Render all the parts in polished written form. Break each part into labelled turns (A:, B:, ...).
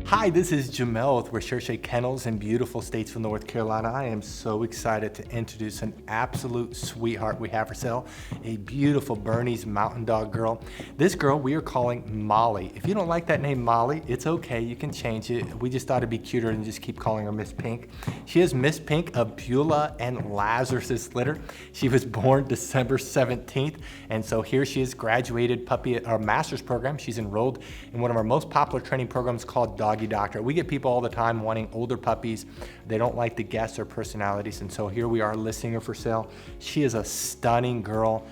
A: Hi, this is Jamel with Recherche Kennels in beautiful Statesville, North Carolina. I am so excited to introduce an absolute sweetheart we have for sale, a beautiful Bernese mountain dog girl. This girl we are calling Molly. If you don't like that name Molly, it's okay, you can change it. We just thought it'd be cuter than just keep calling her Miss Pink. She is Miss Pink of Beulah and Lazarus litter. She was born December 17th, and so here she is, graduated puppy our master's program. She's enrolled in one of our most popular training programs called Doggy Doctor. We get people all the time wanting older puppies. They don't like the guests or personalities, and so here we are listing her for sale. She is a stunning girl.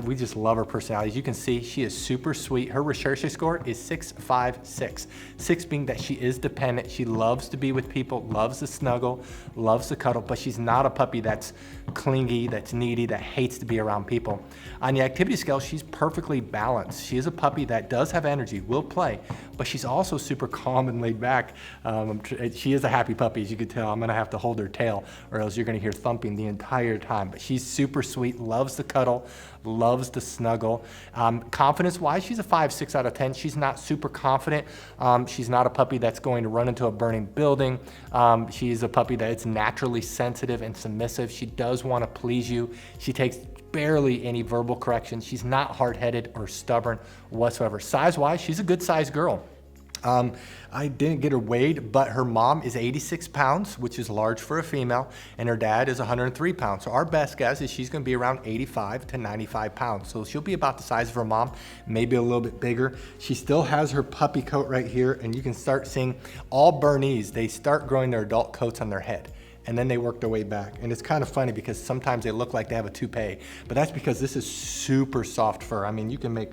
A: We just love her personality. As you can see, she is super sweet. Her Recherche score is 656. 6 being that she is dependent. She loves to be with people, loves to snuggle, loves to cuddle, but she's not a puppy that's clingy, that's needy, that hates to be around people. On the activity scale, she's perfectly balanced. She is a puppy that does have energy, will play, but she's also super calm and laid back. She is a happy puppy, as you can tell. I'm gonna have to hold her tail or else you're gonna hear thumping the entire time, but she's super sweet, loves to cuddle, loves to snuggle. Confidence-wise, she's a 5, 6 out of 10. She's not super confident. She's not a puppy that's going to run into a burning building. She's a puppy that is naturally sensitive and submissive. She does want to please you. She takes barely any verbal correction. She's not hard-headed or stubborn whatsoever. Size-wise, she's a good-sized girl. I didn't get her weighed, but her mom is 86 pounds, which is large for a female, and her dad is 103 pounds. So our best guess is she's gonna be around 85 to 95 pounds. So she'll be about the size of her mom, maybe a little bit bigger. She still has her puppy coat right here, and you can start seeing all Bernese, they start growing their adult coats on their head, and then they work their way back. And it's kind of funny because sometimes they look like they have a toupee, but that's because this is super soft fur. I mean, you can make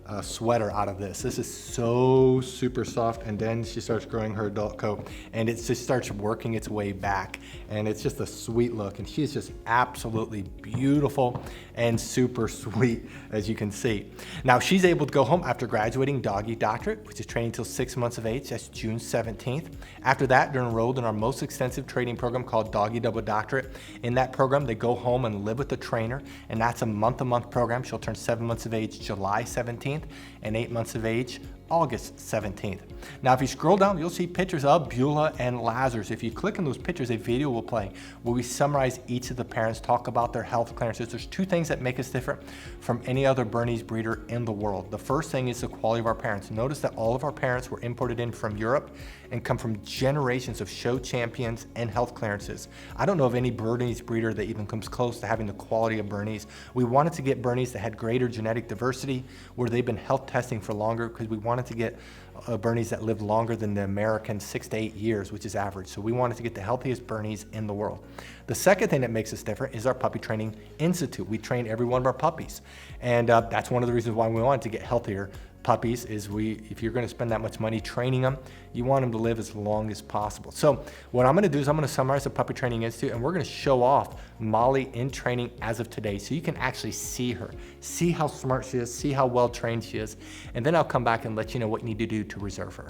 A: a sweater out of this. This is so super soft, and then she starts growing her adult coat, and it just starts working its way back, and it's just a sweet look, and she's just absolutely beautiful and super sweet, as you can see. Now, she's able to go home after graduating Doggy Doctorate, which is training until 6 months of age. That's June 17th. After that, they're enrolled in our most extensive training program called Doggy Double Doctorate. In that program, they go home and live with the trainer, and that's a month-to-month program. She'll turn 7 months of age July 17th, and 8 months of age August 17th. Now, if you scroll down, you'll see pictures of Beulah and Lazarus. If you click on those pictures, a video will play where we summarize each of the parents, talk about their health clearances. There's 2 things that make us different from any other Bernese breeder in the world. The first thing is the quality of our parents. Notice that all of our parents were imported in from Europe and come from generations of show champions and health clearances. I don't know of any Bernese breeder that even comes close to having the quality of Bernese. We wanted to get Bernese that had greater genetic diversity, where they've been health testing for longer, because we wanted to get Bernese that lived longer than the American 6 to 8 years, which is average. So we wanted to get the healthiest Bernese in the world. The second thing that makes us different is our Puppy Training Institute. We train every one of our puppies, and that's one of the reasons why we wanted to get healthier puppies. Is if you're going to spend that much money training them, you want them to live as long as possible. So what I'm going to do is I'm going to summarize the Puppy Training Institute, and we're going to show off Molly in training as of today, so you can actually see her, see how smart she is, see how well trained she is, and then I'll come back and let you know what you need to do to reserve her.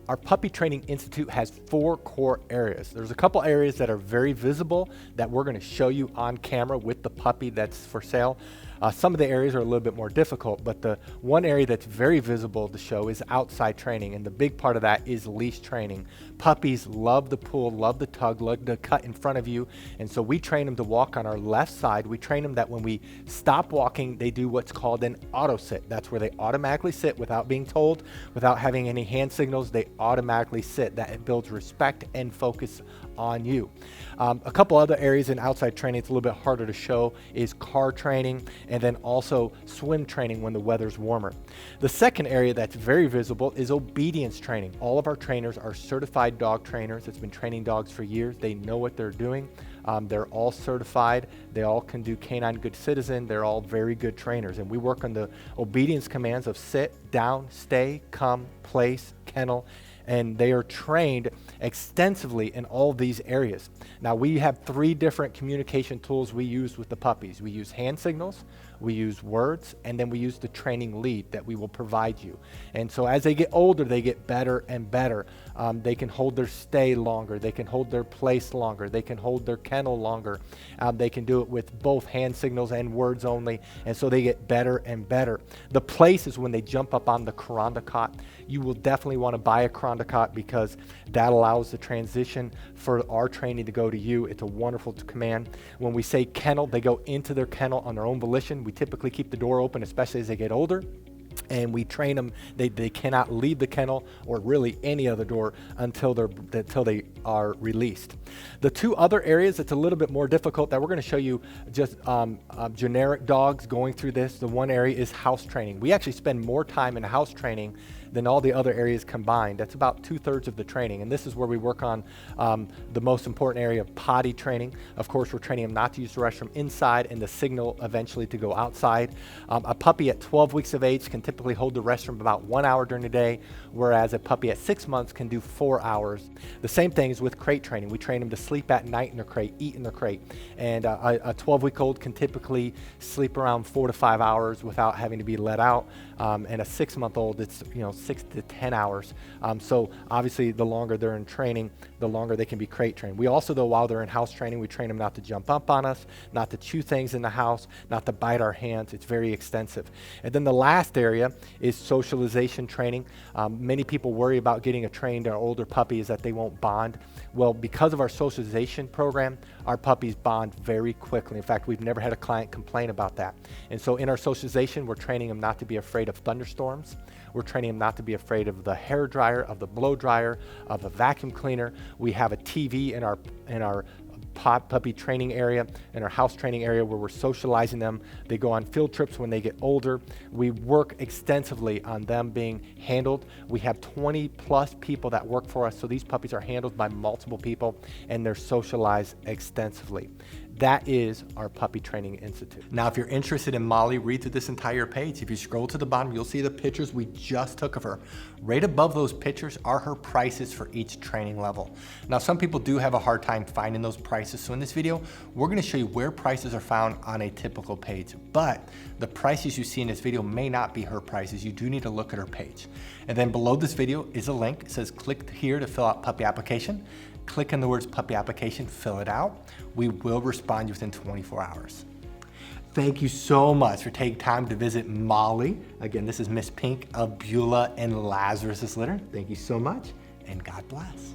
A: Our Puppy Training Institute has 4 core areas. There's a couple areas that are very visible that we're going to show you on camera with the puppy that's for sale. Some of the areas are a little bit more difficult, but the one area that's very visible to show is outside training, and the big part of that is leash training. Puppies love the pull, love the tug, love to cut in front of you, and so we train them to walk on our left side. We train them that when we stop walking, they do what's called an auto sit. That's where they automatically sit without being told, without having any hand signals. They automatically sit. That builds respect and focus on you. A couple other areas in outside training it's a little bit harder to show is car training, and then also swim training when the weather's warmer. The second area that's very visible is obedience training. All of our trainers are certified dog trainers that's been training dogs for years. They know what they're doing. They're all certified. They all can do Canine Good Citizen. They're all very good trainers, and we work on the obedience commands of sit, down, stay, come, place, kennel, and they are trained extensively in all these areas. Now, we have 3 different communication tools we use with the puppies. We use hand signals, we use words, and then we use the training lead that we will provide you. And so as they get older, they get better and better. They can hold their stay longer, they can hold their place longer, they can hold their kennel longer. They can do it with both hand signals and words only, and so they get better and better. The place is when they jump up on the Kuranda cot. You will definitely want to buy a Kuranda cot because that allows the transition for our training to go to you. It's a wonderful command. When we say kennel, they go into their kennel on their own volition. We typically keep the door open, especially as they get older. And we train them, they cannot leave the kennel or really any other door until they are released. The 2 other areas that's a little bit more difficult that we're going to show you just generic dogs going through this. The one area is house training. We actually spend more time in house training than all the other areas combined. That's about 2/3 of the training. And this is where we work on the most important area of potty training. Of course, we're training them not to use the restroom inside and the signal eventually to go outside. A puppy at 12 weeks of age can typically hold the restroom about 1 hour during the day, whereas a puppy at 6 months can do 4 hours. The same thing is with crate training. We train them to sleep at night in their crate, eat in their crate. And a 12-week-old can typically sleep around 4 to 5 hours without having to be let out. And a 6-month-old, it's 6 to 10 hours. So obviously the longer they're in training, the longer they can be crate trained. We also, though, while they're in house training, we train them not to jump up on us, not to chew things in the house, not to bite our hands. It's very extensive. And then the last area is socialization training. Many people worry about getting a trained or older puppy is that they won't bond. Well, because of our socialization program, our puppies bond very quickly. In fact, we've never had a client complain about that. And so in our socialization, we're training them not to be afraid of thunderstorms. We're training them not to be afraid of the hair dryer, of the blow dryer, of a vacuum cleaner. We have a TV in our puppy training area, in our house training area, where we're socializing them. They go on field trips when they get older. We work extensively on them being handled. We have 20 plus people that work for us, so these puppies are handled by multiple people and they're socialized extensively. That is our Puppy Training Institute. Now, if you're interested in Molly, read through this entire page. If you scroll to the bottom, you'll see the pictures we just took of her. Right above those pictures are her prices for each training level. Now, some people do have a hard time finding those prices. So in this video, we're gonna show you where prices are found on a typical page. But the prices you see in this video may not be her prices. You do need to look at her page. And then below this video is a link. It says click here to fill out puppy application. Click on the words puppy application, fill it out. We will respond within 24 hours. Thank you so much for taking time to visit Molly. Again, this is Miss Pink of Beulah and Lazarus' litter. Thank you so much, and God bless.